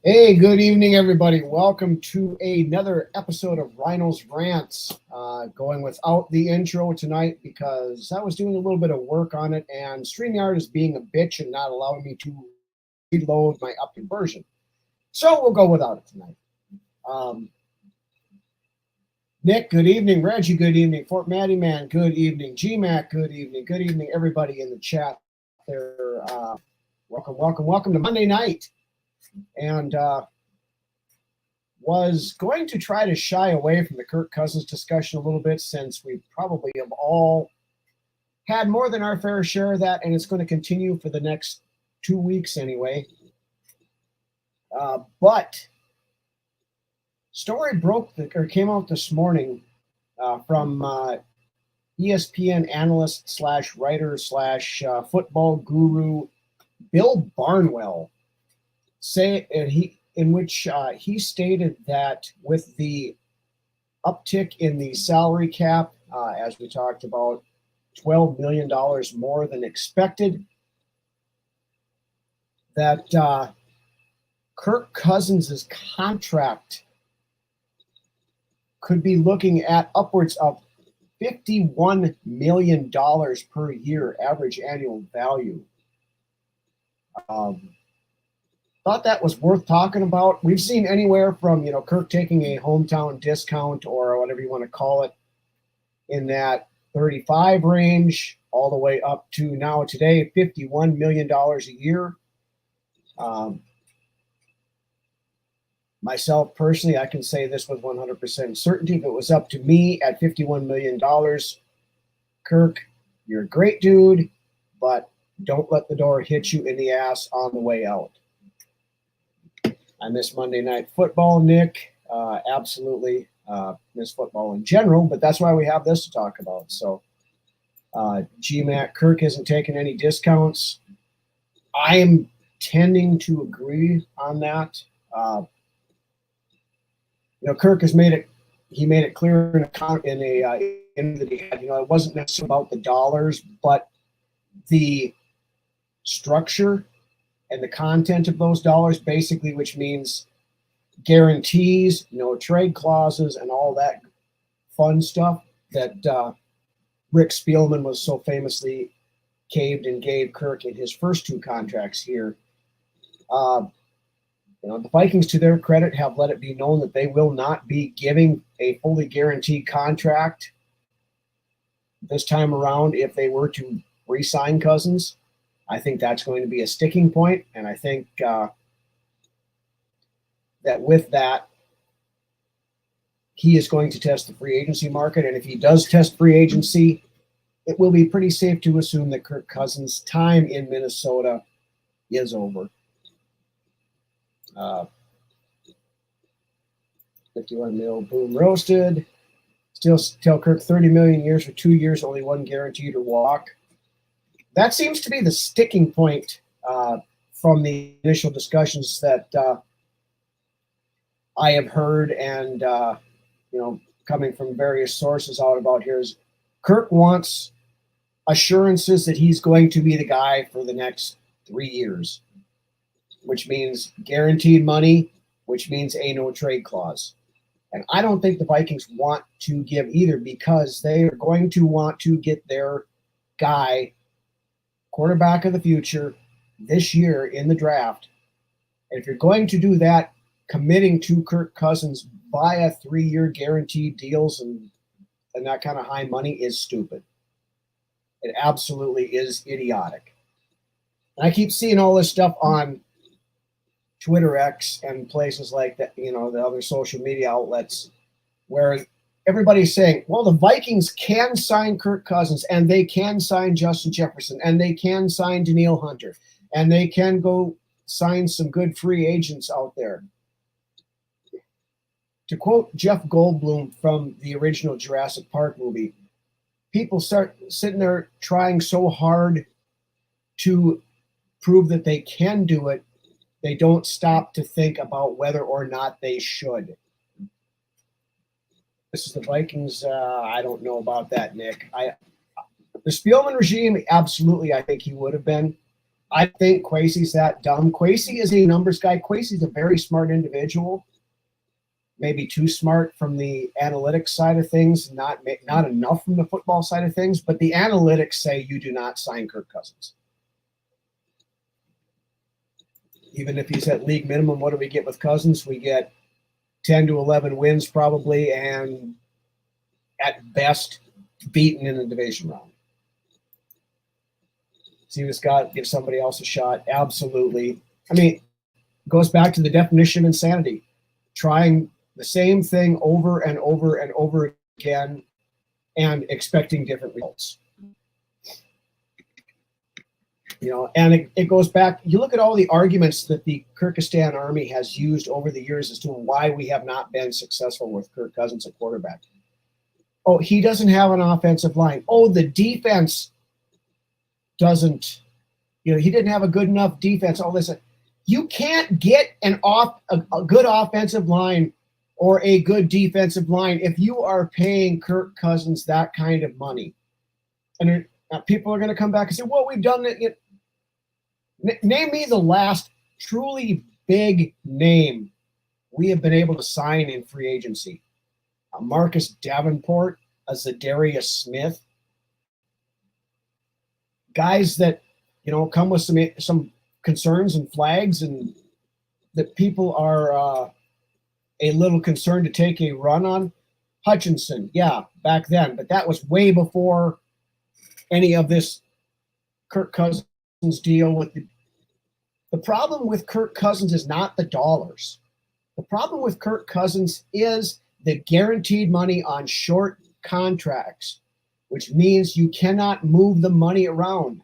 Hey, good evening, everybody. Welcome to another episode of Ryno's Rants. Going without the intro tonight because I was doing a little bit of work on it, and StreamYard is being a bitch and not allowing me to reload my updated version. So we'll go without it tonight. Nick, good evening. Reggie, good evening. Fort Matty Man, good evening. GMAC, good evening. Good evening, everybody in the chat there. Welcome to Monday night. And was going to try to shy away from the Kirk Cousins discussion a little bit, since we probably have all had more than our fair share of that, and it's going to continue for the next 2 weeks anyway. But story came out this morning from ESPN analyst / writer / football guru Bill Barnwell. In which he stated that with the uptick in the salary cap, as we talked about, $12 million more than expected, that Kirk Cousins' contract could be looking at upwards of $51 million per year, average annual value. Thought that was worth talking about. We've seen anywhere from, Kirk taking a hometown discount or whatever you want to call it in that 35 range, all the way up to now today, $51 million a year. Myself personally, I can say this with 100% certainty. If it was up to me at $51 million, Kirk, you're a great dude, but don't let the door hit you in the ass on the way out. I miss Monday Night Football, Nick. Absolutely miss football in general, but that's why we have this to talk about. So, GMAC, Kirk isn't taking any discounts. I am tending to agree on that. Kirk has made it clear in a interview that he had. It wasn't necessarily about the dollars, but the structure and the content of those dollars, basically, which means guarantees, no trade clauses, and all that fun stuff that Rick Spielman was so famously caved and gave Kirk in his first 2 contracts here. The Vikings, to their credit, have let it be known that they will not be giving a fully guaranteed contract this time around if they were to re-sign Cousins. I think that's going to be a sticking point, and I think that with that, he is going to test the free agency market, and if he does test free agency, it will be pretty safe to assume that Kirk Cousins' time in Minnesota is over. 51 mil, boom, roasted. Still tell Kirk $30 million years for 2 years, only 1 guaranteed or walk. That seems to be the sticking point from the initial discussions that I have heard and, coming from various sources out about here is Kirk wants assurances that he's going to be the guy for the next 3 years, which means guaranteed money, which means a no trade clause. And I don't think the Vikings want to give either, because they are going to want to get their guy, quarterback of the future, this year in the draft. And if you're going to do that, committing to Kirk Cousins via 3-year guaranteed deals and that kind of high money is stupid. It absolutely is idiotic. And I keep seeing all this stuff on Twitter X and places like that, the other social media outlets, where everybody's saying, well, the Vikings can sign Kirk Cousins, and they can sign Justin Jefferson, and they can sign Danielle Hunter, and they can go sign some good free agents out there. To quote Jeff Goldblum from the original Jurassic Park movie, people start sitting there trying so hard to prove that they can do it, they don't stop to think about whether or not they should. This is the Vikings. I don't know about that, Nick. The Spielman regime, absolutely, I think he would have been. I think Kwesi's that dumb. Kwesi is a numbers guy. Kwesi's a very smart individual. Maybe too smart from the analytics side of things, not enough from the football side of things. But the analytics say you do not sign Kirk Cousins. Even if he's at league minimum, what do we get with Cousins? We get 10 to 11 wins probably, and at best, beaten in the division round. See this guy, give somebody else a shot. Absolutely. I mean, it goes back to the definition of insanity. Trying the same thing over and over and over again and expecting different results. You know, and it goes back. You look at all the arguments that the Kyrgyzstan army has used over the years as to why we have not been successful with Kirk Cousins at quarterback. Oh, he doesn't have an offensive line. Oh, the defense doesn't, you know, he didn't have a good enough defense. All this. You can't get a good offensive line or a good defensive line if you are paying Kirk Cousins that kind of money. And people are going to come back and say, well, we've done it. You know, name me the last truly big name we have been able to sign in free agency. A Marcus Davenport, a Zadarius Smith. Guys that, you know, come with some concerns and flags, and that people are a little concerned to take a run on. Hutchinson, yeah, back then, but that was way before any of this Kirk Cousins deal with the problem with Kirk Cousins is not the dollars. The problem with Kirk Cousins is the guaranteed money on short contracts, which means you cannot move the money around.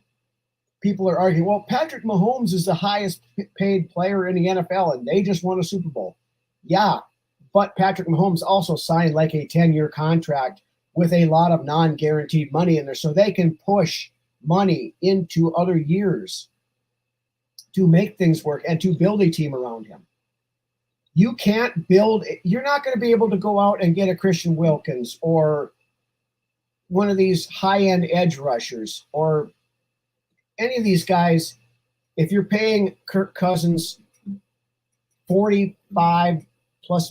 People are arguing, well, Patrick Mahomes is the highest paid player in the NFL, and they just won a Super Bowl. Yeah, but Patrick Mahomes also signed like a 10-year contract with a lot of non-guaranteed money in there, so they can push money into other years to make things work and to build a team around him. You can't build, you're not going to be able to go out and get a Christian Wilkins or one of these high-end edge rushers or any of these guys. If you're paying Kirk Cousins $45+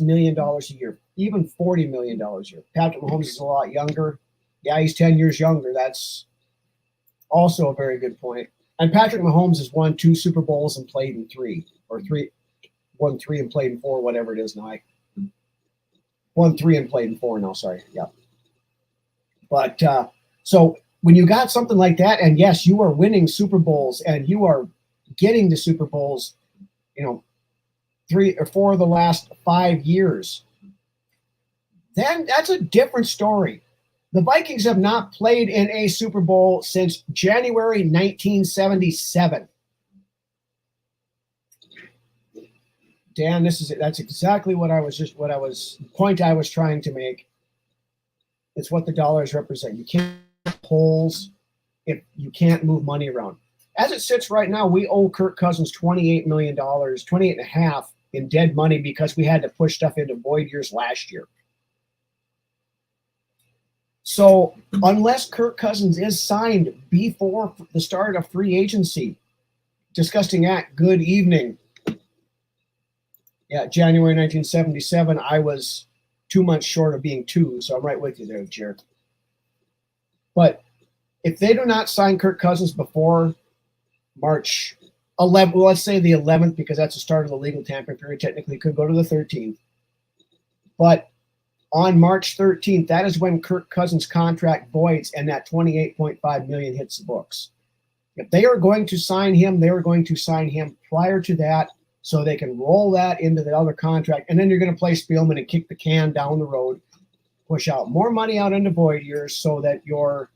million a year, even $40 million a year. Patrick Mahomes is a lot younger. Yeah, he's 10 years younger. That's also a very good point. And Patrick Mahomes has won 2 Super Bowls and played in 3, or 3, won 3 and played in 4, whatever it is now. I won 3 and played in 4 now, sorry. Yeah. But so when you got something like that, and yes, you are winning Super Bowls and you are getting to Super Bowls, you know, 3 or 4 of the last 5 years, then that's a different story. The Vikings have not played in a Super Bowl since January 1977. Dan, that's exactly the point I was trying to make. It's what the dollars represent. You can't have holes if you can't move money around. As it sits right now, we owe Kirk Cousins $28 million, 28.5 in dead money because we had to push stuff into void years last year. So unless Kirk Cousins is signed before the start of free agency, disgusting act, good evening. Yeah, January 1977, I was 2 months short of being 2, so I'm right with you there, Jared. But if they do not sign Kirk Cousins before March 11th, well, let's say the 11th, because that's the start of the legal tampering period, technically could go to the 13th. But on March 13th, that is when Kirk Cousins' contract voids and that $28.5 million hits the books. If they are going to sign him, they are going to sign him prior to that so they can roll that into the other contract. And then you're going to play Spielman and kick the can down the road, push out more money out into void years so that your,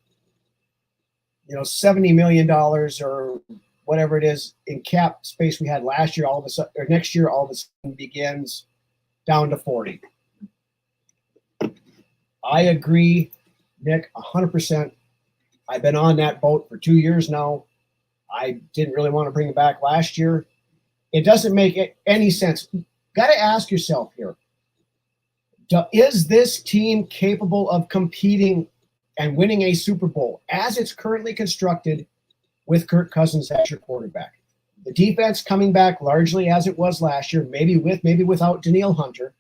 you know, $70 million or whatever it is in cap space we had last year, all of a sudden, or next year, all of a sudden begins down to 40. I agree, Nick, 100%. I've been on that boat for 2 years now. I didn't really want to bring it back last year. It doesn't make any sense. Got to ask yourself here, is this team capable of competing and winning a Super Bowl as it's currently constructed with Kirk Cousins as your quarterback. The defense coming back largely as it was last year, maybe with, maybe without Danielle Hunter.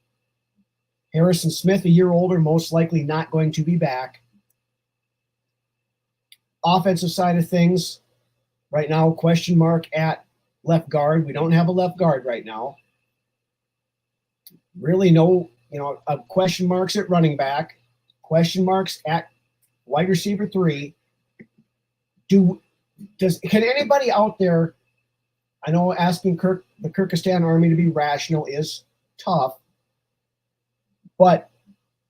Harrison Smith, a year older, most likely not going to be back. Offensive side of things, right now, question mark at left guard. We don't have a left guard right now. Really no, question marks at running back, question marks at wide receiver 3. Can anybody out there, I know asking the Kyrgyzstan Army to be rational is tough, but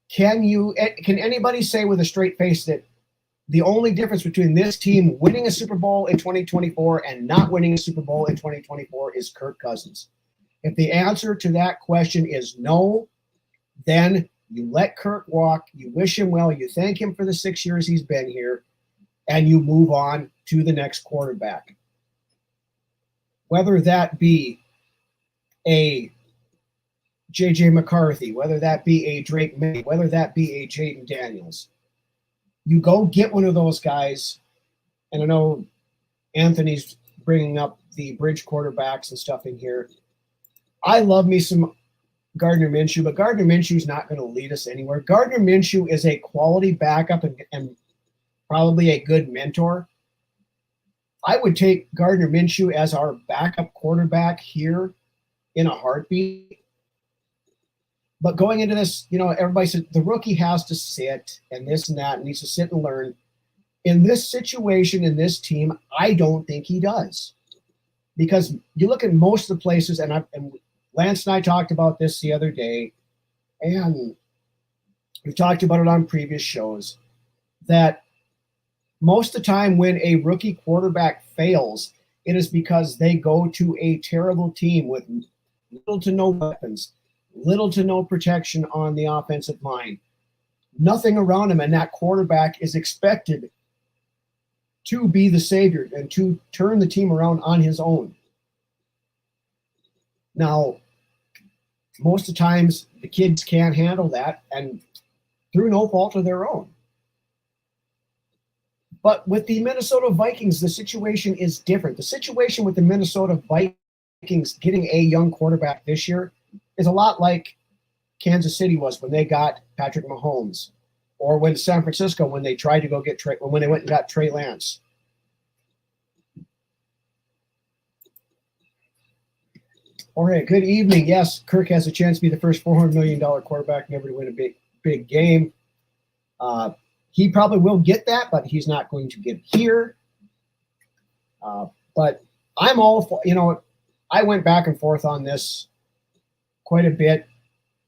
can anybody say with a straight face that the only difference between this team winning a Super Bowl in 2024 and not winning a Super Bowl in 2024 is Kirk Cousins? If the answer to that question is no, then you let Kirk walk, you wish him well, you thank him for the 6 years he's been here, and you move on to the next quarterback. Whether that be a J.J. McCarthy, whether that be a Drake May, whether that be a Jaden Daniels, you go get one of those guys. And I know Anthony's bringing up the bridge quarterbacks and stuff in here. I love me some Gardner Minshew, but Gardner Minshew's not going to lead us anywhere. Gardner Minshew is a quality backup and probably a good mentor. I would take Gardner Minshew as our backup quarterback here in a heartbeat. But going into this, everybody said the rookie has to sit and this and that, and needs to sit and learn. In this situation, in this team, I don't think he does. Because you look at most of the places, and Lance and I talked about this the other day, and we talked about it on previous shows, that most of the time when a rookie quarterback fails, it is because they go to a terrible team with little to no weapons, little to no protection on the offensive line, nothing around him, and that quarterback is expected to be the savior and to turn the team around on his own. Now, most of the times the kids can't handle that, and through no fault of their own. But with the Minnesota Vikings, the situation is different. The situation with the Minnesota Vikings getting a young quarterback this year is a lot like Kansas City was when they got Patrick Mahomes, or when San Francisco, when they tried to go get when they went and got Trey Lance. All right, good evening. Yes, Kirk has a chance to be the first $400 million quarterback never to win a big game. He probably will get that, but he's not going to get here. But I'm all for, I went back and forth on this quite a bit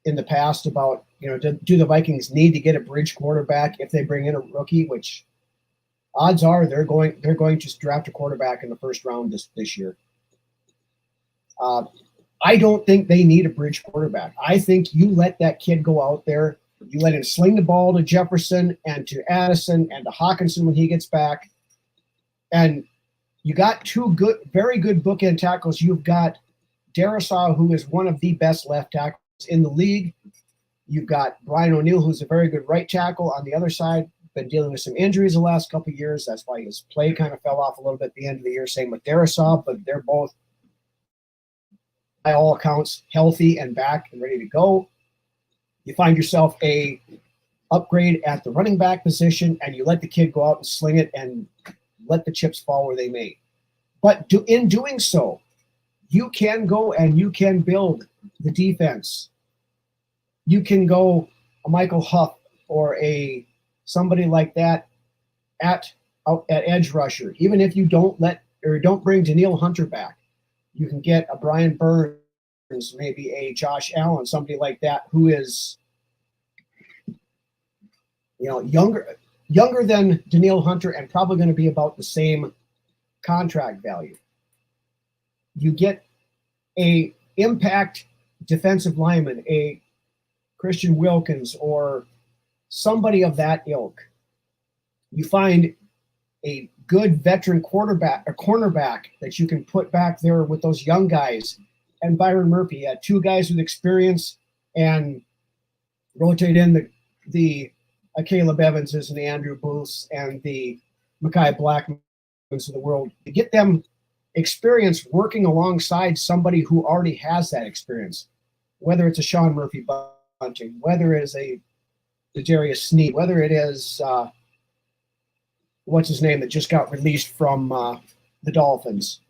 in the past about, do the Vikings need to get a bridge quarterback if they bring in a rookie, which odds are they're going to draft a quarterback in the first round this year. I don't think they need a bridge quarterback. I think you let that kid go out there. You let him sling the ball to Jefferson and to Addison and to Hawkinson when he gets back. And you got two very good bookend tackles. You've got Darisaw, who is one of the best left tackles in the league. You've got Brian O'Neill, who's a very good right tackle on the other side. Been dealing with some injuries the last couple of years. That's why his play kind of fell off a little bit at the end of the year. Same with Darisaw, but they're both, by all accounts, healthy and back and ready to go. You find yourself a upgrade at the running back position, and you let the kid go out and sling it and let the chips fall where they may. But in doing so, you can go and you can build the defense. You can go a Michael Huff or somebody like that at edge rusher. Even if you don't bring Danielle Hunter back, you can get a Brian Burns, maybe a Josh Allen, somebody like that who is, younger than Danielle Hunter and probably going to be about the same contract value. You get a impact defensive lineman, a Christian Wilkins or somebody of that ilk. You find a good veteran quarterback or cornerback that you can put back there with those young guys, and Byron Murphy, two guys with experience, and rotate in the Caleb Evanses and the Andrew Booths and the Mekhi Blackmans of the world, to get them experience working alongside somebody who already has that experience, whether it's a Sean Murphy Bunting, whether it is a Darius Sneed, whether it is what's his name that just got released from the Dolphins.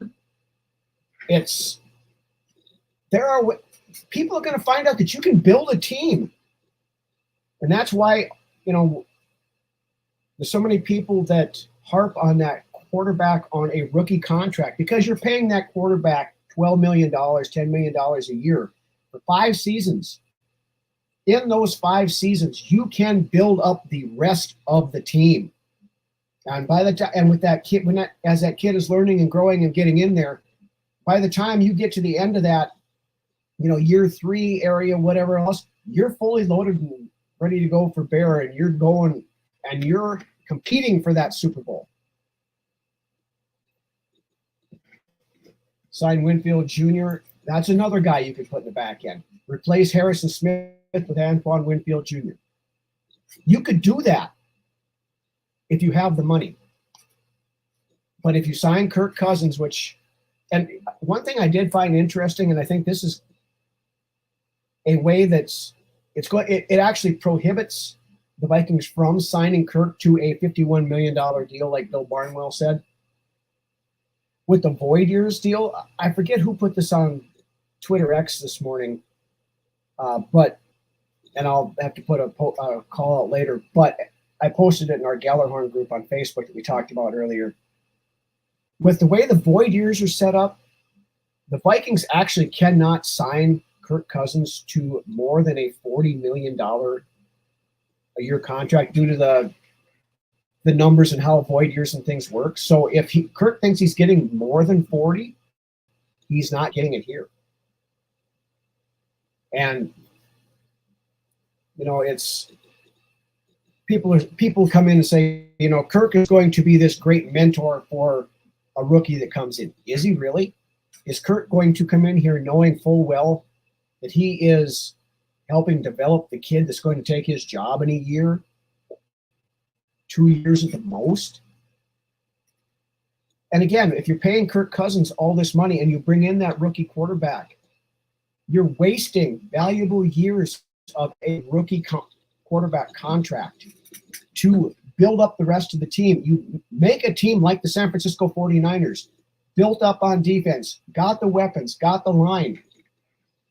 People are going to find out that you can build a team, and that's why there's so many people that harp on that quarterback on a rookie contract, because you're paying that quarterback $12 million, $10 million a year for 5 seasons. In those 5 seasons, you can build up the rest of the team. And by the time, and with that kid, as that kid is learning and growing and getting in there, by the time you get to the end of that, year 3 area, whatever else, you're fully loaded and ready to go for bear, and you're going and you're competing for that Super Bowl. Sign Winfield Jr. That's another guy you could put in the back end. Replace Harrison Smith with Antoine Winfield Jr. You could do that if you have the money. But if you sign Kirk Cousins, and one thing I did find interesting, and I think this is a way it actually prohibits the Vikings from signing Kirk to a $51 million deal, like Bill Barnwell said. With the void years deal, I forget who put this on Twitter X this morning, and I'll have to put a call out later, but I posted it in our Gallerhorn group on Facebook that we talked about earlier. With the way the void years are set up, the Vikings actually cannot sign Kirk Cousins to more than a $40 million a year contract due to the numbers and how void years and things work. So if Kirk thinks he's getting more than 40, he's not getting it here. And it's people come in and say, Kirk is going to be this great mentor for a rookie that comes in. Is he really? Is Kirk going to come in here knowing full well that he is helping develop the kid that's going to take his job in a year, 2 years at the most? And again, if you're paying Kirk Cousins all this money and you bring in that rookie quarterback, you're wasting valuable years of a rookie quarterback contract to build up the rest of the team. You make a team like the San Francisco 49ers, built up on defense, got the weapons, got the line.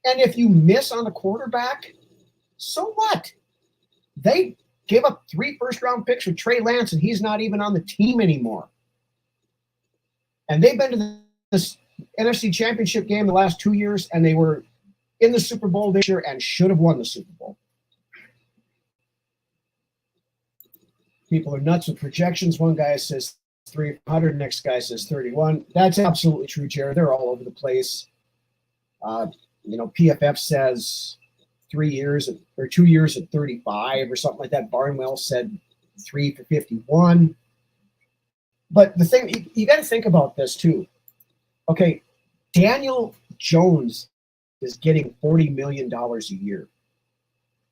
And if you miss on the quarterback, so what? They gave up 3 first-round picks for Trey Lance, and he's not even on the team anymore. And they've been to this NFC Championship game the last 2 years, and they were in the Super Bowl this year and should have won the Super Bowl. People are nuts with projections. One guy says 300, next guy says 31. That's absolutely true, Jared. They're all over the place. PFF says 3 years or 2 years at 35 or something like that. Barnwell said 3 for 51. But the thing, you got to think about this too. Okay, Daniel Jones is getting $40 million a year.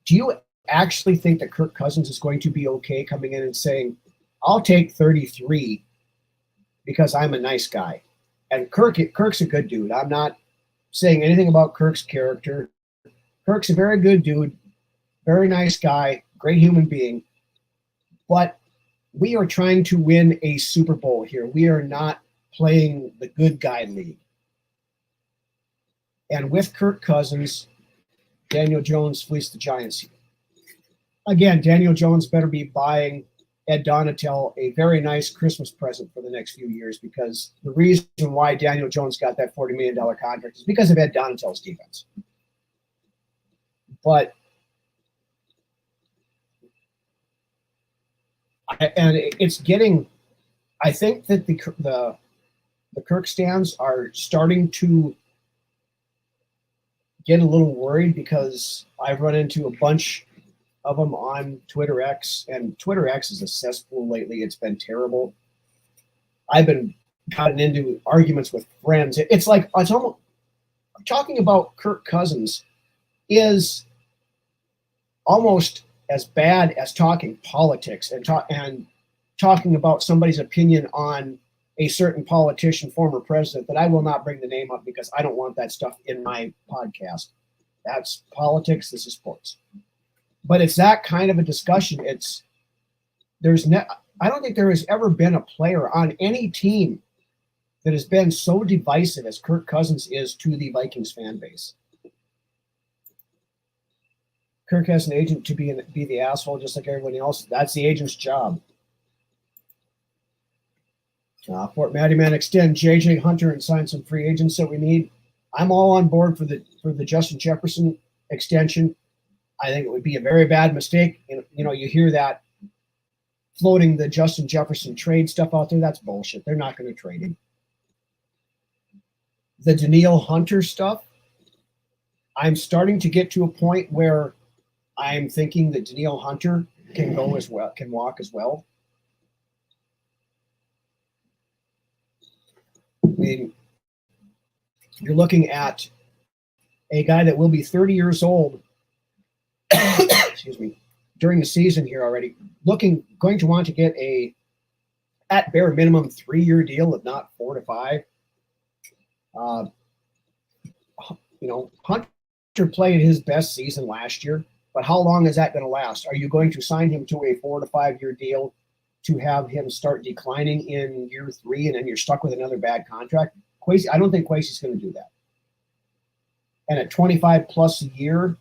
Do you actually think that Kirk Cousins is going to be okay coming in and saying, I'll take 33 because I'm a nice guy? And Kirk's a good dude. I'm not saying anything about Kirk's character. Kirk's a very good dude, very nice guy, great human being. But we are trying to win a Super Bowl here. We are not playing the good guy league. And with Kirk Cousins, Daniel Jones fleeced the Giants. Again, Daniel Jones better be buying Ed Donatel a very nice Christmas present for the next few years, because the reason why Daniel Jones got that $40 million contract is because of Ed Donatel's defense. But it's getting, I think that the Kirk stands are starting to get a little worried, because I've run into a bunch of them on Twitter X, and Twitter X is a cesspool lately. It's been terrible. I've been gotten into arguments with friends. It's almost talking about Kirk Cousins is almost as bad as talking politics and talking about somebody's opinion on a certain politician, former president, that I will not bring the name up because I don't want that stuff in my podcast. That's politics. This is sports. But it's that kind of a discussion. I don't think there has ever been a player on any team that has been so divisive as Kirk Cousins is to the Vikings fan base. Kirk has an agent to be the asshole just like everyone else. That's the agent's job. Fort Matty Man extend JJ Hunter and sign some free agents that we need. I'm all on board for the Justin Jefferson extension. I think it would be a very bad mistake. You hear that floating the Justin Jefferson trade stuff out there. That's bullshit. They're not going to trade him. The Danielle Hunter stuff, I'm starting to get to a point where I'm thinking that Danielle Hunter can go as well, can walk as well. I mean, you're looking at a guy that will be 30 years old excuse me, during the season here already, going to want to get at bare minimum 3-year deal, if not 4 to 5. Hunter played his best season last year, but how long is that going to last? Are you going to sign him to a 4 to 5 year deal to have him start declining in year 3 and then you're stuck with another bad contract? I don't think Kwesi's going to do that. And at 25 plus a year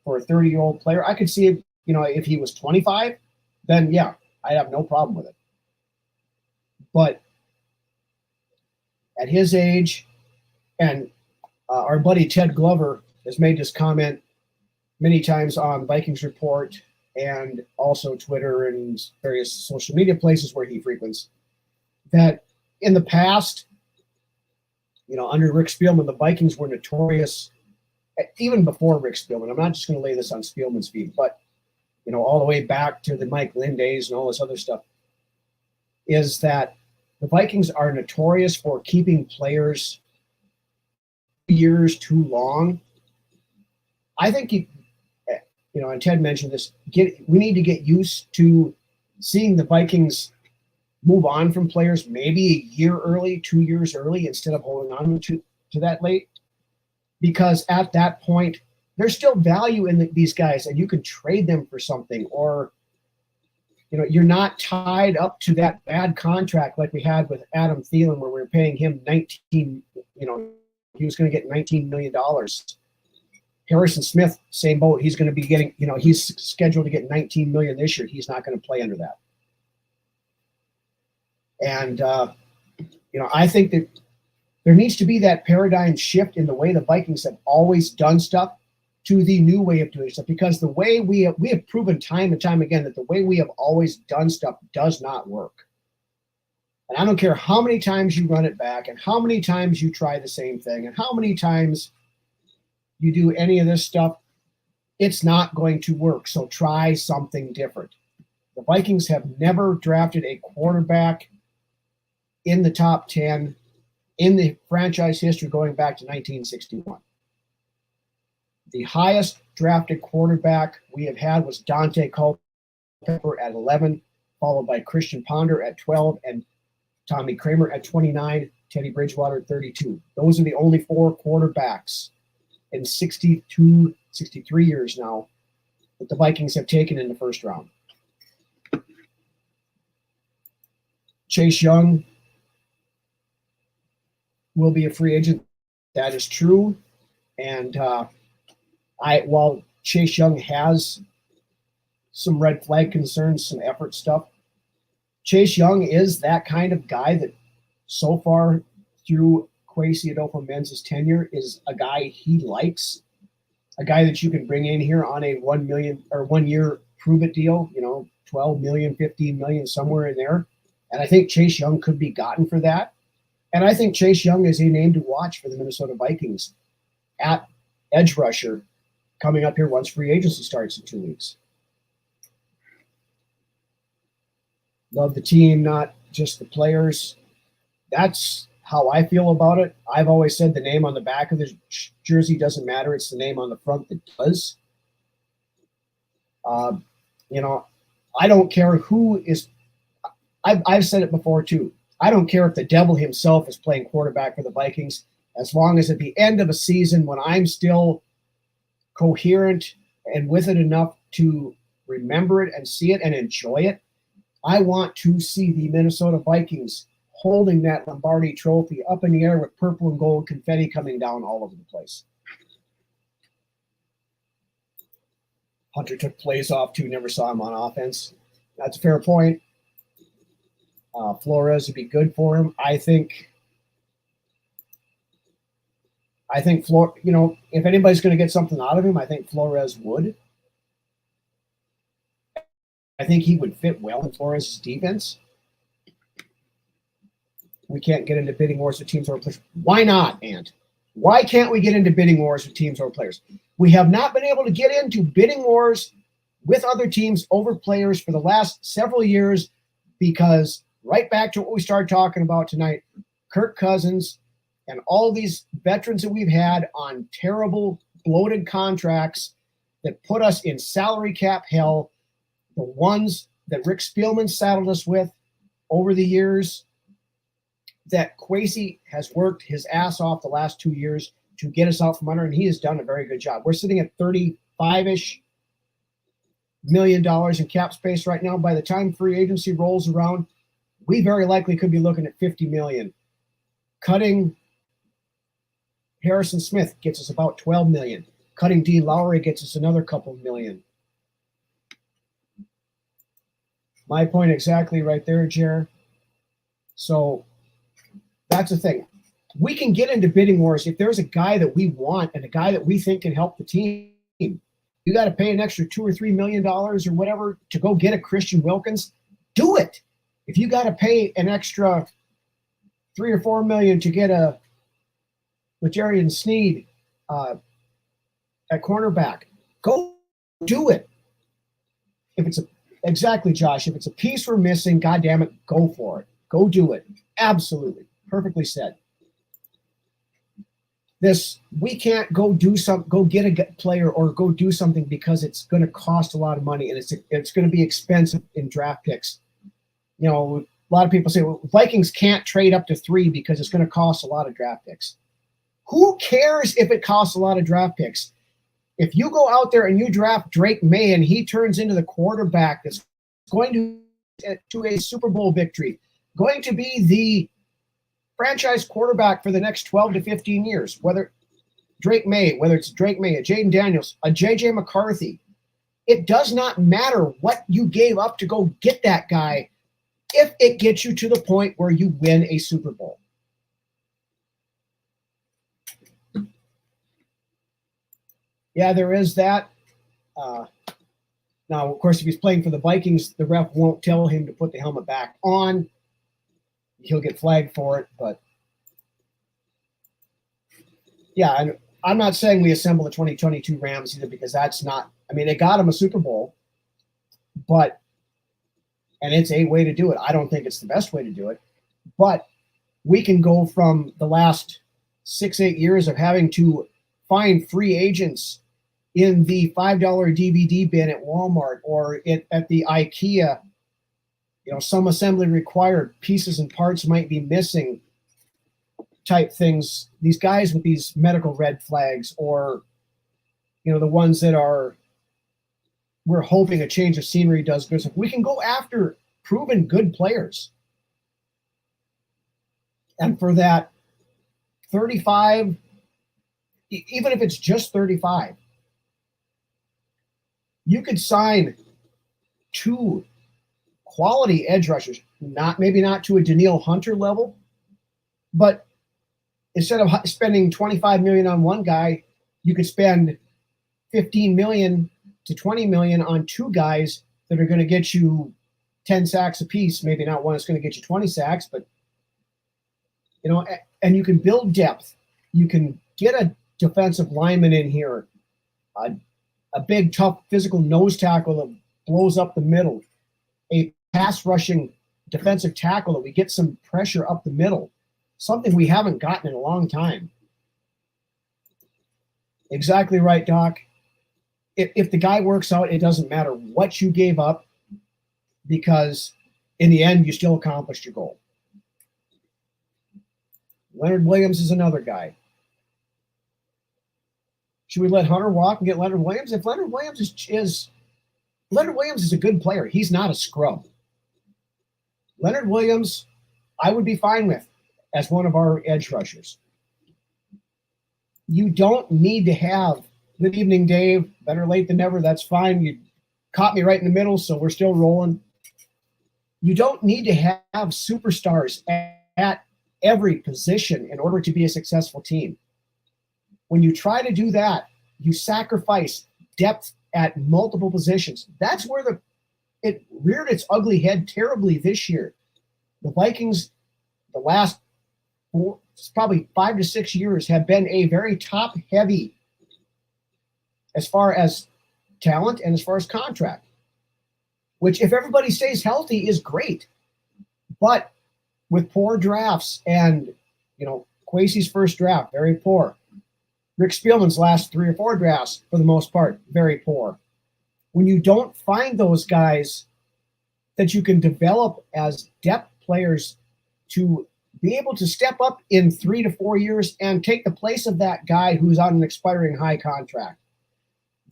for a 30-year-old player, I could see it, if he was 25, then yeah, I'd have no problem with it. But at his age, and our buddy Ted Glover has made this comment many times on Vikings Report and also Twitter and various social media places where he frequents, that in the past, under Rick Spielman, the Vikings were notorious, even before Rick Spielman. I'm not just going to lay this on Spielman's feet, but, all the way back to the Mike Lynn days and all this other stuff, is that the Vikings are notorious for keeping players years too long. I think, and Ted mentioned this, we need to get used to seeing the Vikings move on from players maybe a year early, 2 years early, instead of holding on to that late. Because at that point, there's still value in these guys, and you can trade them for something, or you're not tied up to that bad contract like we had with Adam Thielen, where we were paying him he was going to get $19 million. Harrison Smith, same boat. He's going to be getting, he's scheduled to get $19 million this year. He's not going to play under that. And, I think that there needs to be that paradigm shift in the way the Vikings have always done stuff to the new way of doing stuff, because the way we have proven time and time again that the way we have always done stuff does not work. And I don't care how many times you run it back and how many times you try the same thing and how many times you do any of this stuff, it's not going to work. So try something different. The Vikings have never drafted a quarterback in the top 10 in the franchise history going back to 1961. The highest drafted quarterback we have had was Dante Culpepper at 11, followed by Christian Ponder at 12, and Tommy Kramer at 29, Teddy Bridgewater at 32. Those are the only 4 quarterbacks in 63 years now that the Vikings have taken in the first round. Chase Young will be a free agent. That is true. And while Chase Young has some red flag concerns, some effort stuff, Chase Young is that kind of guy that so far through Kwesi Adolfo-Mensah's tenure is a guy he likes, a guy that you can bring in here on a 1 million or 1 year prove it deal, 12 million, 15 million, somewhere in there. And I think Chase Young could be gotten for that. And I think Chase Young is a name to watch for the Minnesota Vikings at edge rusher coming up here once free agency starts in 2 weeks. Love the team, not just the players. That's how I feel about it. I've always said the name on the back of the jersey doesn't matter. It's the name on the front that does. I don't care who is. I've said it before too. I don't care if the devil himself is playing quarterback for the Vikings, as long as at the end of a season when I'm still coherent and with it enough to remember it and see it and enjoy it, I want to see the Minnesota Vikings holding that Lombardi trophy up in the air with purple and gold confetti coming down all over the place. Hunter took plays off too, never saw him on offense. That's a fair point. Flores would be good for him. I think if anybody's going to get something out of him, I think Flores would. I think he would fit well in Flores' defense. We can't get into bidding wars with teams or players. Why not, Ant? Why can't we get into bidding wars with teams or players? We have not been able to get into bidding wars with other teams over players for the last several years because right back to what we started talking about tonight, Kirk Cousins and all these veterans that we've had on terrible, bloated contracts that put us in salary cap hell, the ones that Rick Spielman saddled us with over the years, that Kwesi has worked his ass off the last 2 years to get us out from under, and he has done a very good job. We're sitting at $35-ish million in cap space right now. By the time free agency rolls around, we very likely could be looking at $50 million. Cutting Harrison Smith gets us about $12 million. Cutting D. Lowry gets us another couple million. My point exactly right there, Jer. So that's the thing. We can get into bidding wars if there's a guy that we want and a guy that we think can help the team. You got to pay an extra $2 or $3 million or whatever to go get a Christian Wilkins. Do it. If you got to pay an extra $3 or $4 million to get a Legarian Sneed at cornerback, go do it. If it's exactly, Josh, if it's a piece we're missing, God damn it, go for it. Go do it. Absolutely. Perfectly said. We can't go get a player or go do something because it's going to cost a lot of money and it's going to be expensive in draft picks. You know, a lot of people say, well, Vikings can't trade up to 3 because it's going to cost a lot of draft picks. Who cares if it costs a lot of draft picks? If you go out there and you draft Drake May and he turns into the quarterback that's going to a Super Bowl victory, going to be the franchise quarterback for the next 12 to 15 years, whether it's Drake May, a Jaden Daniels, a JJ McCarthy, it does not matter what you gave up to go get that guy if it gets you to the point where you win a Super Bowl. Yeah, there is that. Now, of course, if he's playing for the Vikings, the ref won't tell him to put the helmet back on. He'll get flagged for it, but yeah, and I'm not saying we assemble the 2022 Rams either because that's not, I mean, they got him a Super Bowl, and it's a way to do it. I don't think it's the best way to do it, but we can go from the last 6-8 years of having to find free agents in the $5 DVD bin at Walmart or at the IKEA. You know, some assembly required, pieces and parts might be missing type things. These guys with these medical red flags or, you know, the ones that we're hoping a change of scenery does good stuff. We can go after proven good players. And for that 35, even if it's just 35, you could sign 2 quality edge rushers, maybe not to a Danielle Hunter level, but instead of spending $25 million on one guy, you could spend $15 million to $20 million on 2 guys that are going to get you 10 sacks apiece. Maybe not one that's going to get you 20 sacks, but you know, and you can build depth. You can get a defensive lineman in here, a big, tough, physical nose tackle that blows up the middle, a pass rushing defensive tackle that we get some pressure up the middle, something we haven't gotten in a long time. Exactly right, Doc. If the guy works out, it doesn't matter what you gave up because in the end, you still accomplished your goal. Leonard Williams is another guy. Should we let Hunter walk and get Leonard Williams? If Leonard Williams Leonard Williams is a good player. He's not a scrub. Leonard Williams, I would be fine with as one of our edge rushers. You don't need to have good evening, Dave. Better late than never. That's fine. You caught me right in the middle, so we're still rolling. You don't need to have superstars at every position in order to be a successful team. When you try to do that, you sacrifice depth at multiple positions. That's where it reared its ugly head terribly this year. The Vikings, the last probably 5 to 6 years, have been a very top-heavy as far as talent and as far as contract, which if everybody stays healthy is great. But with poor drafts and, Kwesi's first draft, very poor. Rick Spielman's last 3 or 4 drafts, for the most part, very poor. When you don't find those guys that you can develop as depth players to be able to step up in 3 to 4 years and take the place of that guy who's on an expiring high contract.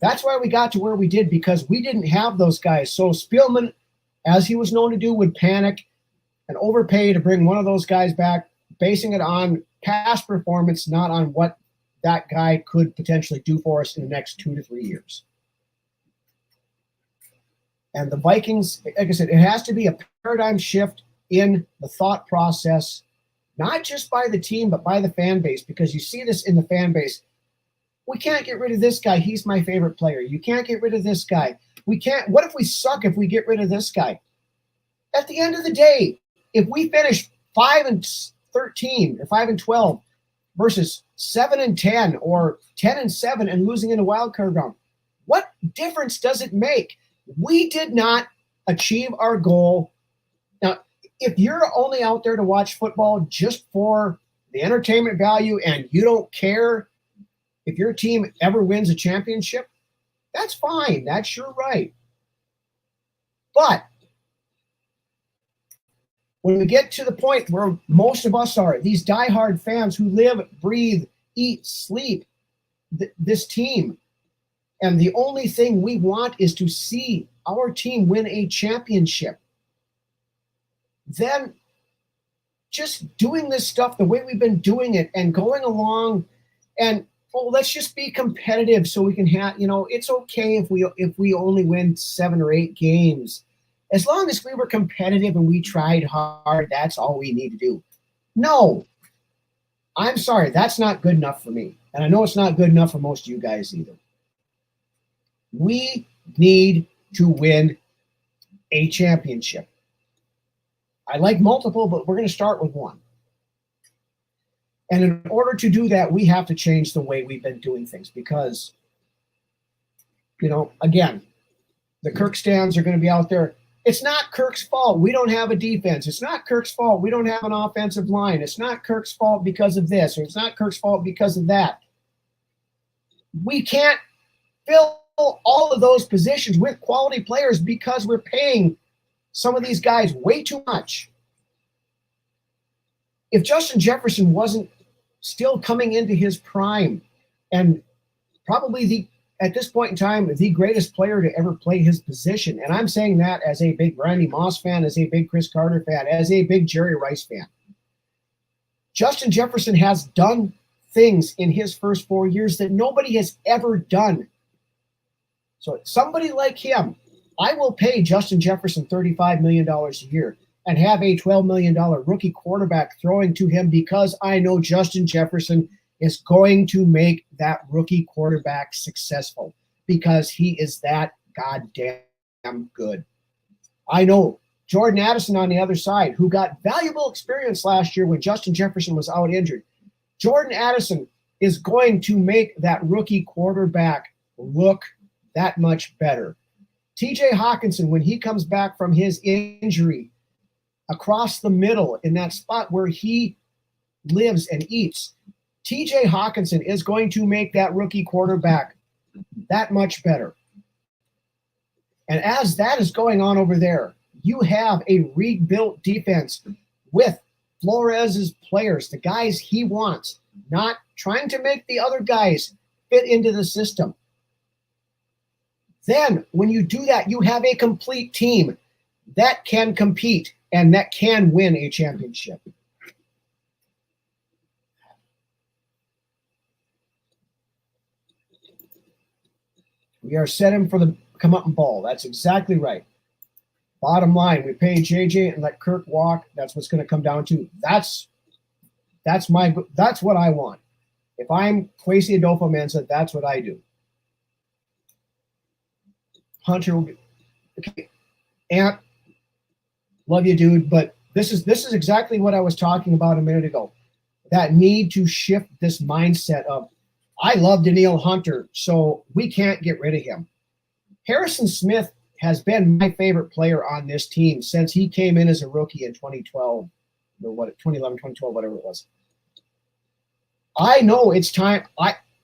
That's why we got to where we did, because we didn't have those guys. So Spielman, as he was known to do, would panic and overpay to bring one of those guys back, basing it on past performance, not on what that guy could potentially do for us in the next 2 to 3 years. And the Vikings, like I said, it has to be a paradigm shift in the thought process, not just by the team, but by the fan base, because you see this in the fan base. We can't get rid of this guy. He's my favorite player. You can't get rid of this guy. We can't. What if we suck if we get rid of this guy? At the end of the day, if we finish 5-13 or 5-12 versus 7-10 or 10-7 and losing in a wild card round, what difference does it make? We did not achieve our goal. Now, if you're only out there to watch football just for the entertainment value and you don't care if your team ever wins a championship, that's fine. That's your right. But when we get to the point where most of us are, these diehard fans who live, breathe, eat, sleep this team, and the only thing we want is to see our team win a championship, then just doing this stuff the way we've been doing it and going along and, let's just be competitive so we can have, it's okay if we only win 7 or 8 games. As long as we were competitive and we tried hard, that's all we need to do. No, I'm sorry. That's not good enough for me. And I know it's not good enough for most of you guys either. We need to win a championship. I like multiple, but we're going to start with one. And in order to do that, we have to change the way we've been doing things because, again, the Kirk stands are going to be out there. It's not Kirk's fault. We don't have a defense. It's not Kirk's fault. We don't have an offensive line. It's not Kirk's fault because of this, or it's not Kirk's fault because of that. We can't fill all of those positions with quality players because we're paying some of these guys way too much. If Justin Jefferson wasn't still coming into his prime and probably at this point in time, the greatest player to ever play his position. And I'm saying that as a big Randy Moss fan, as a big Chris Carter fan, as a big Jerry Rice fan. Justin Jefferson has done things in his first 4 years that nobody has ever done. So somebody like him, I will pay Justin Jefferson $35 million a year and have a $12 million rookie quarterback throwing to him because I know Justin Jefferson is going to make that rookie quarterback successful because he is that goddamn good. I know Jordan Addison on the other side, who got valuable experience last year when Justin Jefferson was out injured. Jordan Addison is going to make that rookie quarterback look that much better. TJ Hawkinson, when he comes back from his injury, across the middle in that spot where he lives and eats, TJ Hawkinson is going to make that rookie quarterback that much better. And as that is going on over there, you have a rebuilt defense with Flores' players, the guys he wants, not trying to make the other guys fit into the system. Then when you do that, you have a complete team that can compete and that can win a championship. We are setting for the come up and ball. That's exactly right. Bottom line, we pay JJ and let Kirk walk. That's what's going to come down to. That's what I want. If I'm Kwesi Adolfo-Mensah, that's what I do. Hunter will be okay. Ant, love you, dude, but this is exactly what I was talking about a minute ago. That need to shift this mindset of, I love Danielle Hunter, so we can't get rid of him. Harrison Smith has been my favorite player on this team since he came in as a rookie in 2012, or 2011, 2012, whatever it was. I know it's time.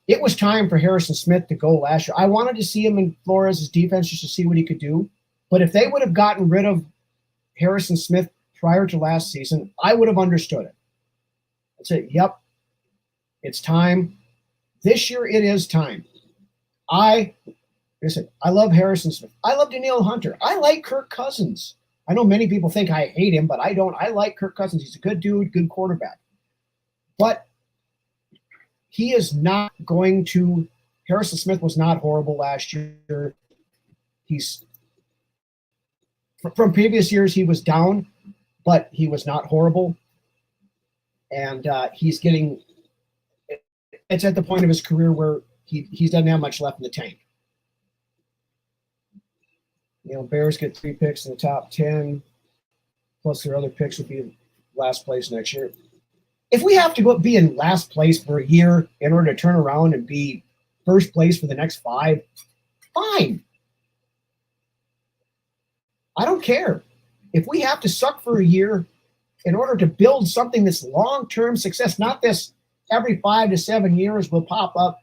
It was time for Harrison Smith to go last year. I wanted to see him in Flores' defense just to see what he could do. But if they would have gotten rid of Harrison Smith prior to last season, I would have understood it. I'd say, yep, it's time. This year it is time. Listen, I love Harrison Smith. I love Danielle Hunter. I like Kirk Cousins. I know many people think I hate him, but I don't. I like Kirk Cousins. He's a good dude, good quarterback. But he is not going to – Harrison Smith was not horrible last year. He's – from previous years, he was down, but he was not horrible. And he's getting – it's at the point of his career where he doesn't have much left in the tank. You know, Bears get 3 picks in the top 10, plus their other picks would be last place next year. If we have to go be in last place for a year in order to turn around and be first place for the next 5, fine. I don't care. If we have to suck for a year in order to build something that's long-term success, not this every 5 to 7 years we'll pop up,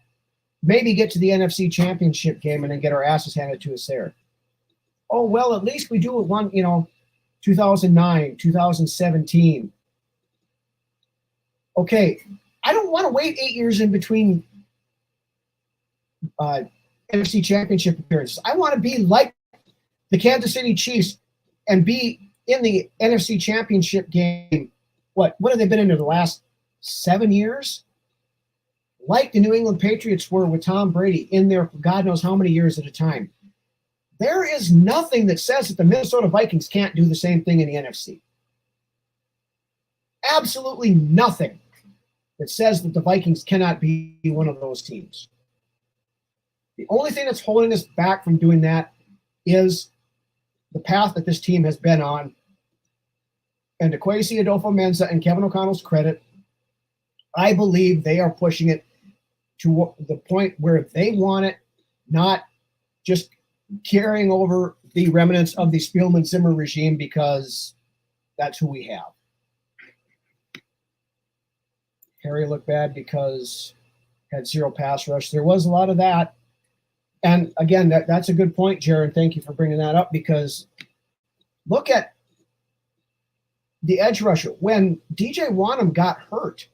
maybe get to the NFC Championship game and then get our asses handed to us there. Oh, well, at least we do it 2009, 2017. Okay, I don't want to wait 8 years in between NFC Championship appearances. I want to be like the Kansas City Chiefs and be in the NFC Championship game. What have they been in the last 7 years? Like the New England Patriots were with Tom Brady in there for God knows how many years at a time. There is nothing that says that the Minnesota Vikings can't do the same thing in the NFC. Absolutely nothing that says that the Vikings cannot be one of those teams. The only thing that's holding us back from doing that is the path that this team has been on. And to Kwesi Adolfo-Mensah and Kevin O'Connell's credit, I believe they are pushing it to the point where they want it, not just carrying over the remnants of the Spielman-Zimmer regime because that's who we have. Harry looked bad because had 0 pass rush. There was a lot of that. And again, that's a good point, Jared. Thank you for bringing that up because look at the edge rusher. When DJ Wanham got hurt,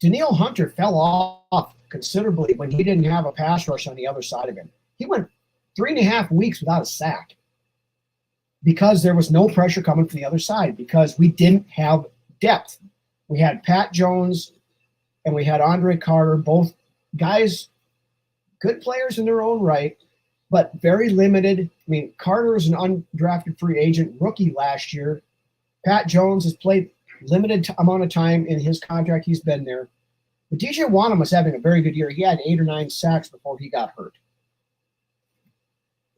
Danielle Hunter fell off considerably when he didn't have a pass rush on the other side of him. He went 3.5 weeks without a sack because there was no pressure coming from the other side because we didn't have depth. We had Pat Jones and we had Andre Carter, both guys, good players in their own right, but very limited. I mean, Carter is an undrafted free agent rookie last year. Pat Jones has played limited amount of time in his contract. He's been there. But DJ Wanham was having a very good year. He had 8 or 9 sacks before he got hurt.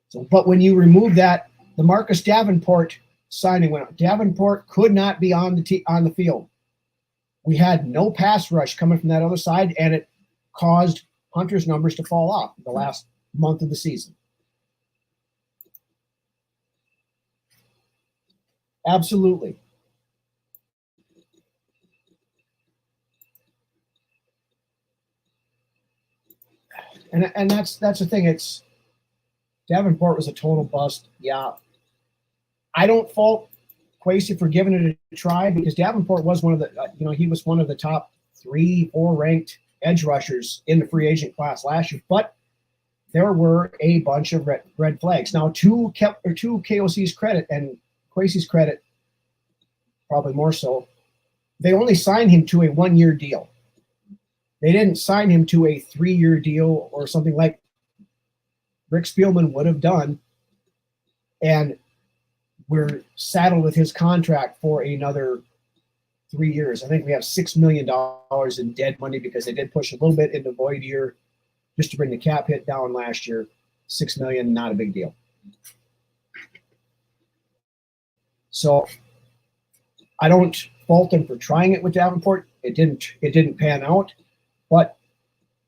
So, but when you remove that, the Marcus Davenport signing went out. Davenport could not be on the field. We had no pass rush coming from that other side, and it caused Hunter's numbers to fall off the last month of the season. Absolutely. And that's the thing. It's Davenport was a total bust. Yeah. I don't fault Kwesi for giving it a try, because Davenport was one of the, he was one of the top 3-4 ranked edge rushers in the free agent class last year. But there were a bunch of red flags. Now, to KOC's credit and Kwesi's credit, probably more so, they only signed him to a 1-year deal. They didn't sign him to a 3-year deal or something like Rick Spielman would have done. And we're saddled with his contract for another 3 years. I think we have $6 million in dead money because they did push a little bit into void year just to bring the cap hit down last year. $6 million, not a big deal. So I don't fault them for trying it with Davenport. It didn't pan out, but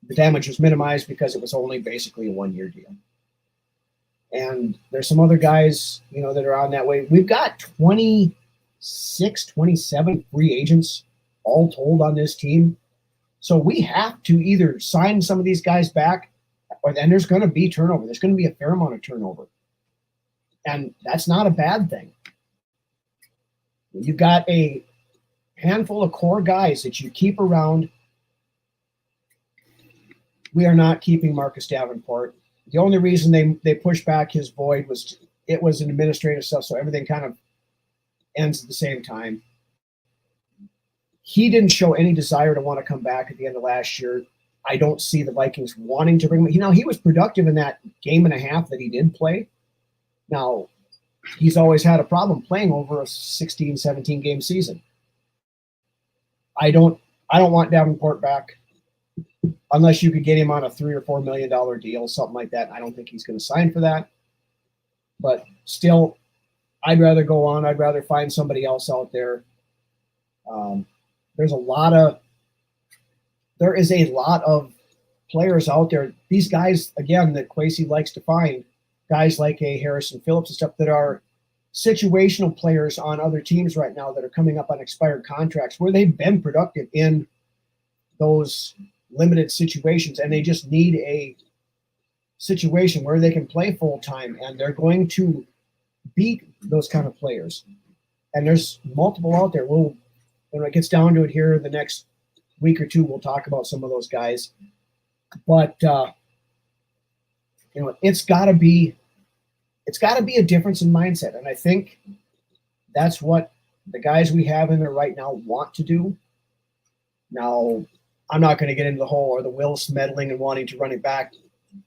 the damage was minimized because it was only basically a 1-year deal. And there's some other guys, that are on that way. We've got 26, 27 free agents all told on this team. So we have to either sign some of these guys back, or then there's going to be turnover. There's going to be a fair amount of turnover. And that's not a bad thing. You've got a handful of core guys that you keep around. We are not keeping Marcus Davenport. The only reason they pushed back his void was it was an administrative stuff, so everything kind of ends at the same time. He didn't show any desire to want to come back at the end of last year. I don't see the Vikings wanting to bring him. He was productive in that game and a half that he did play. Now, he's always had a problem playing over a 16, 17 game season. I don't want Davenport back unless you could get him on a $3 or $4 million deal, something like that. I don't think he's going to sign for that. But still, I'd rather go on. I'd rather find somebody else out there. There is a lot of players out there. These guys, again, that Kwesi likes to find, guys like a Harrison Phillips and stuff that are situational players on other teams right now that are coming up on expired contracts where they've been productive in those limited situations, and they just need a situation where they can play full time, and they're going to beat those kind of players. And there's multiple out there. When it gets down to it here the next week or two, we'll talk about some of those guys. But it's got to be a difference in mindset, and I think that's what the guys we have in there right now want to do. Now, I'm not going to get into the whole or the Willis meddling and wanting to run it back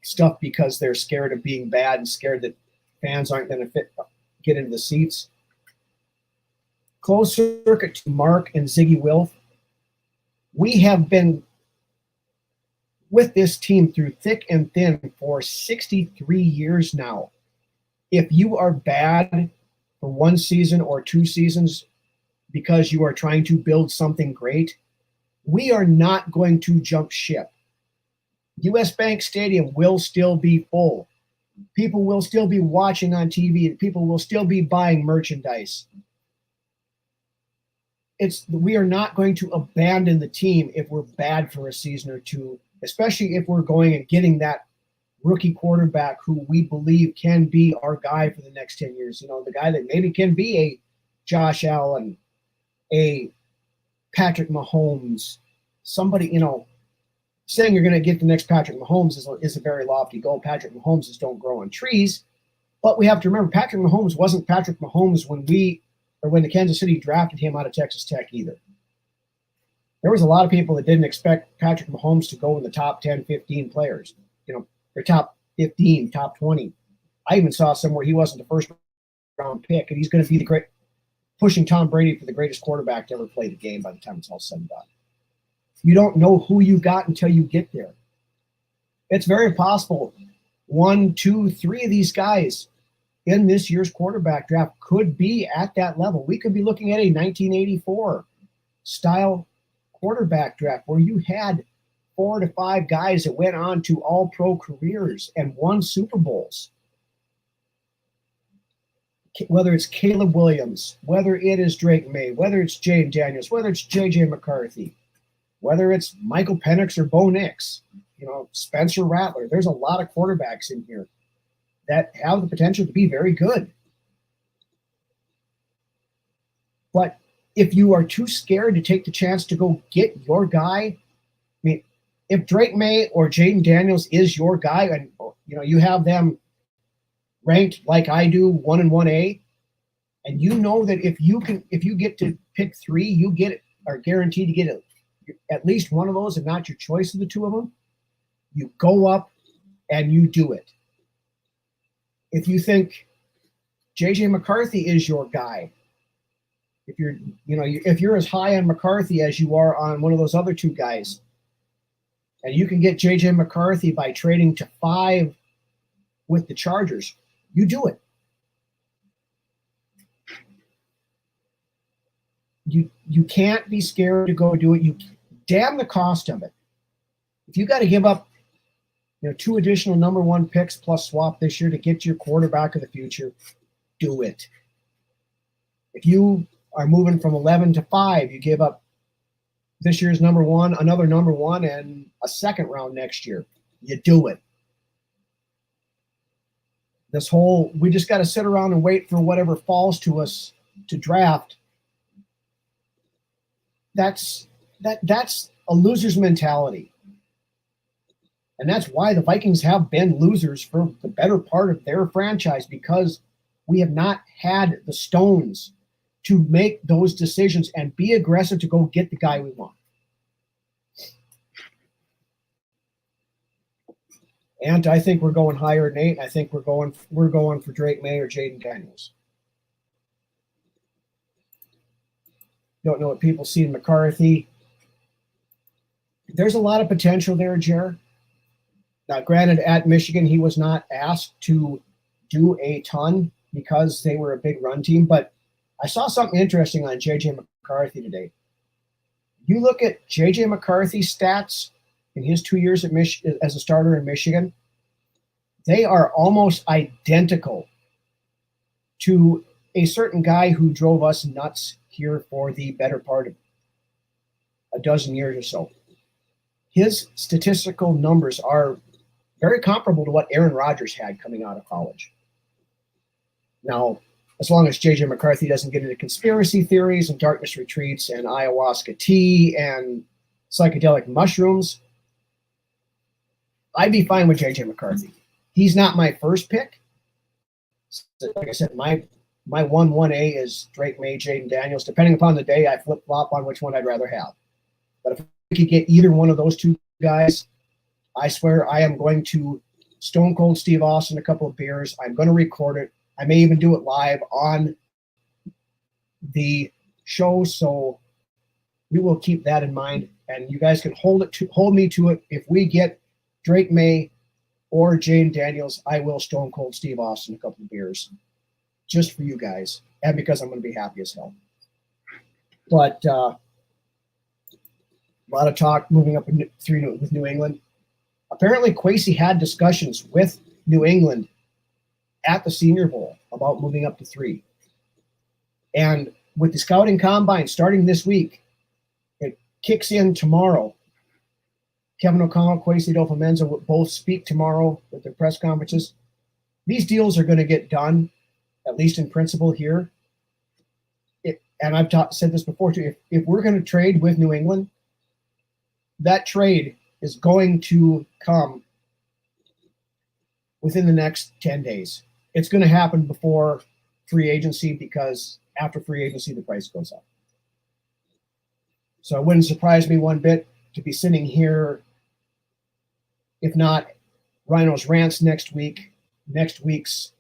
stuff because they're scared of being bad and scared that fans aren't going to get into the seats. Closed circuit to Mark and Ziggy Wilf. We have been with this team through thick and thin for 63 years now. If you are bad for 1 season or 2 seasons because you are trying to build something great, we are not going to jump ship. US Bank Stadium will still be full. People will still be watching on TV, and people will still be buying merchandise. We are not going to abandon the team if we're bad for a season or two, especially if we're going and getting that rookie quarterback who we believe can be our guy for the next 10 years. The guy that maybe can be a Josh Allen, a Patrick Mahomes, somebody, saying you're going to get the next Patrick Mahomes is a very lofty goal. Patrick Mahomes don't grow on trees. But we have to remember, Patrick Mahomes wasn't Patrick Mahomes when the Kansas City drafted him out of Texas Tech either. There was a lot of people that didn't expect Patrick Mahomes to go in the top 10, 15 players, or top 15, top 20. I even saw somewhere he wasn't the first round pick, and he's going to be pushing Tom Brady for the greatest quarterback to ever play the game by the time it's all said and done. You don't know who you got until you get there. It's very possible 1, 2, 3 of these guys in this year's quarterback draft could be at that level. We could be looking at a 1984 style quarterback draft where you had 4 to 5 guys that went on to all-pro careers and won Super Bowls. Whether it's Caleb Williams, whether it is Drake May, whether it's Jane Daniels, whether it's J.J. McCarthy, whether it's Michael Penix or Bo Nix, Spencer Rattler. There's a lot of quarterbacks in here that have the potential to be very good. But if you are too scared to take the chance to go get your guy, I mean, if Drake May or Jaden Daniels is your guy, and you have them ranked like I do, 1 and 1A, and you know that if you get to pick 3, you are guaranteed to get at least one of those, and not your choice of the 2 of them. You go up and you do it. If you think JJ McCarthy is your guy, if you're as high on McCarthy as you are on one of those other 2 guys, and you can get JJ McCarthy by trading to 5 with the Chargers, you do it. You can't be scared to go do it. You damn the cost of it. If you got to give up 2 additional number 1 picks plus swap this year to get your quarterback of the future, do it. If you are moving from 11 to 5, you give up this year's number 1, another number 1, and a second round next year. You do it. We just got to sit around and wait for whatever falls to us to draft. That's a loser's mentality. And that's why the Vikings have been losers for the better part of their franchise, because we have not had the stones to make those decisions and be aggressive to go get the guy we want. And I think we're going higher than 8. I think we're going for Drake May or Jaden Daniels. Don't know what people see in McCarthy. There's a lot of potential there, Jer. Now, granted, at Michigan, he was not asked to do a ton because they were a big run team, but I saw something interesting on J.J. McCarthy today. You look at J.J. McCarthy's stats in his 2 years at as a starter in Michigan, they are almost identical to a certain guy who drove us nuts here for the better part of a dozen years or so. His statistical numbers are very comparable to what Aaron Rodgers had coming out of college. Now, as long as J.J. McCarthy doesn't get into conspiracy theories and darkness retreats and ayahuasca tea and psychedelic mushrooms, I'd be fine with J.J. McCarthy. He's not my first pick. Like I said, my 1-1A is Drake May, Jaden Daniels. Depending upon the day, I flip-flop on which one I'd rather have. But if we could get either one of those 2 guys, I swear I am going to Stone Cold Steve Austin a couple of beers. I'm going to record it. I may even do it live on the show, so we will keep that in mind. And you guys can hold me to it. If we get Drake May or Jaden Daniels, I will Stone Cold Steve Austin a couple of beers just for you guys, and because I'm going to be happy as hell. But a lot of talk moving up with New England. Apparently, Kwesi had discussions with New England at the Senior Bowl about moving up to 3. And with the scouting combine starting this week, it kicks in tomorrow. Kevin O'Connell, Kwesi Adolfo-Mensa will both speak tomorrow with their press conferences. These deals are going to get done, at least in principle here. And I've said this before too, if we're going to trade with New England, that trade is going to come within the next 10 days. It's going to happen before free agency, because after free agency, the price goes up. So it wouldn't surprise me one bit to be sitting here, if not Ryno's Rants next week's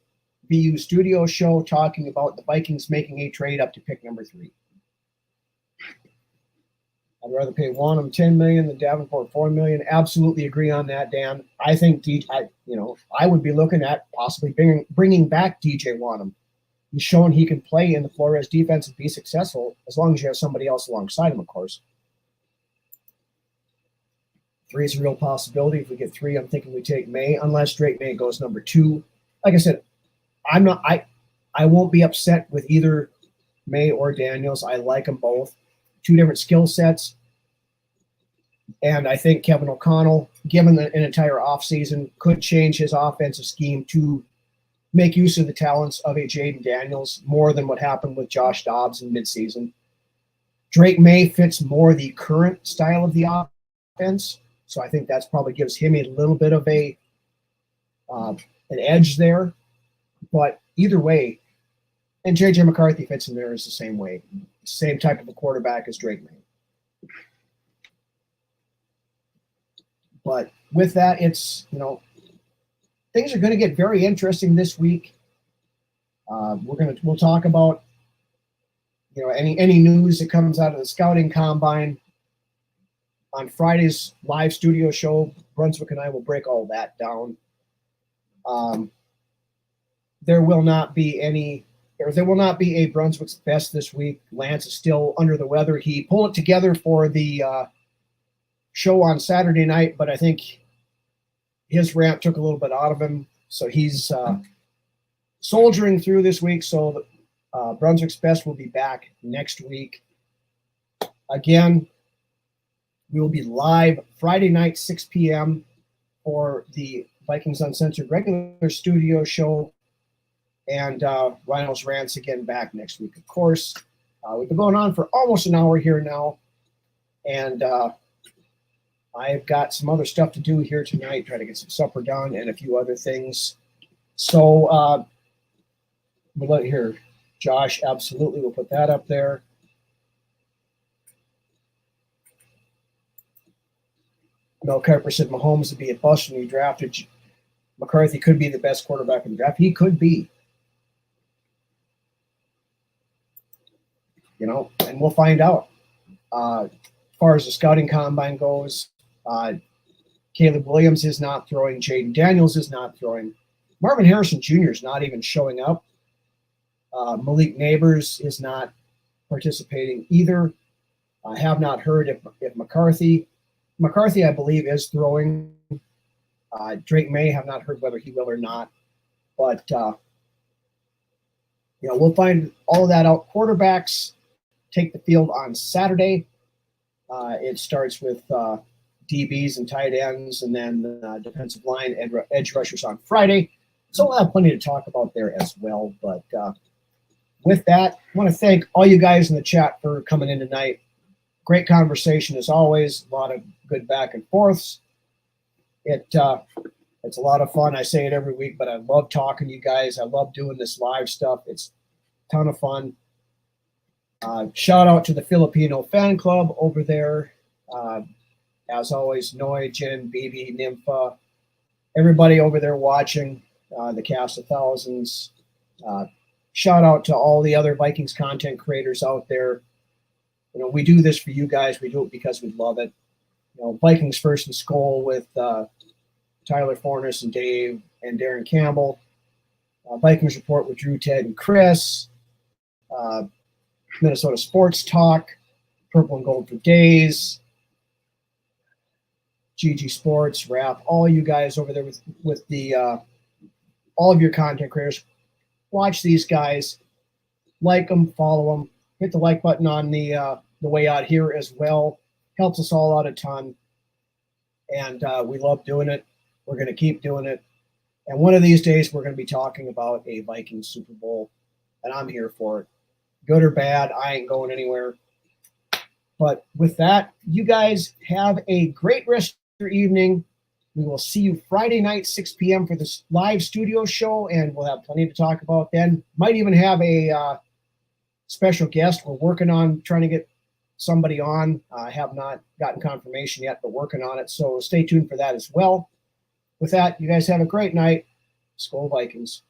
BU studio show, talking about the Vikings making a trade up to pick number 3. I'd rather pay Wanham $10 million than Davenport $4 million. Absolutely agree on that, Dan. I think I would be looking at possibly bringing back DJ Wanham. He's shown he can play in the Flores defense and be successful, as long as you have somebody else alongside him, of course. 3 is a real possibility. If we get 3, I'm thinking we take May, unless Drake May goes number 2. Like I said, I won't be upset with either May or Daniels. I like them both. 2 different skill sets. And I think Kevin O'Connell, given an entire offseason, could change his offensive scheme to make use of the talents of a Jaden Daniels more than what happened with Josh Dobbs in midseason. Drake May fits more the current style of the offense, so I think that's probably gives him a little bit of an edge there. But either way, and J.J. McCarthy fits in there is the same way, same type of a quarterback as Drake May. But with that, it's, things are going to get very interesting this week. We'll talk about any news that comes out of the scouting combine on Friday's live studio show. Brunswick and I will break all that down. There will not be a Brunswick's Best this week. Lance is still under the weather. He pulled it together for the show on Saturday night, but I think his rant took a little bit out of him, so he's soldiering through this week. So Brunswick's Best will be back next week. Again, we will be live Friday night, 6 p.m. for the Vikings Uncensored regular studio show. And Ryno's Rants again back next week, of course. We've been going on for almost an hour here now. And I've got some other stuff to do here tonight, try to get some supper done and a few other things. So we'll let here. Josh, absolutely, we'll put that up there. Mel Kiper said Mahomes would be a bust when he drafted. McCarthy could be the best quarterback in the draft. He could be. And we'll find out. As far as the scouting combine goes, Caleb Williams is not throwing. Jaden Daniels is not throwing. Marvin Harrison Jr. is not even showing up. Malik Neighbors is not participating either. I have not heard if McCarthy, I believe, is throwing. Drake May, have not heard whether he will or not. But, we'll find all of that out. Quarterbacks take the field on Saturday. It starts with DBs and tight ends, and then defensive line and edge rushers on Friday. So we'll have plenty to talk about there as well. But with that, I want to thank all you guys in the chat for coming in tonight. Great conversation as always. A lot of good back and forths. It's a lot of fun. I say it every week, but I love talking to you guys. I love doing this live stuff. It's a ton of fun. Shout out to the Filipino fan club over there. As always, Noy, Jen, BB, Nympha, everybody over there watching, the cast of thousands. Shout out to all the other Vikings content creators out there. We do this for you guys. We do it because we love it. Vikings First and Skol with Tyler Fornes and Dave and Darren Campbell. Vikings Report with Drew, Ted, and Chris. Minnesota Sports Talk. Purple and Gold for Days. GG Sports, Rap, all you guys over there with the all of your content creators. Watch these guys. Like them, follow them. Hit the like button on the way out here as well. Helps us all out a ton. And we love doing it. We're going to keep doing it. And one of these days, we're going to be talking about a Vikings Super Bowl. And I'm here for it. Good or bad, I ain't going anywhere. But with that, you guys have a great rest of your evening. We will see you Friday night, 6 p.m. for this live studio show. And we'll have plenty to talk about then. Might even have a special guest. We're working on trying to get somebody on. I have not gotten confirmation yet, but working on it. So stay tuned for that as well. With that, you guys have a great night. Skol Vikings.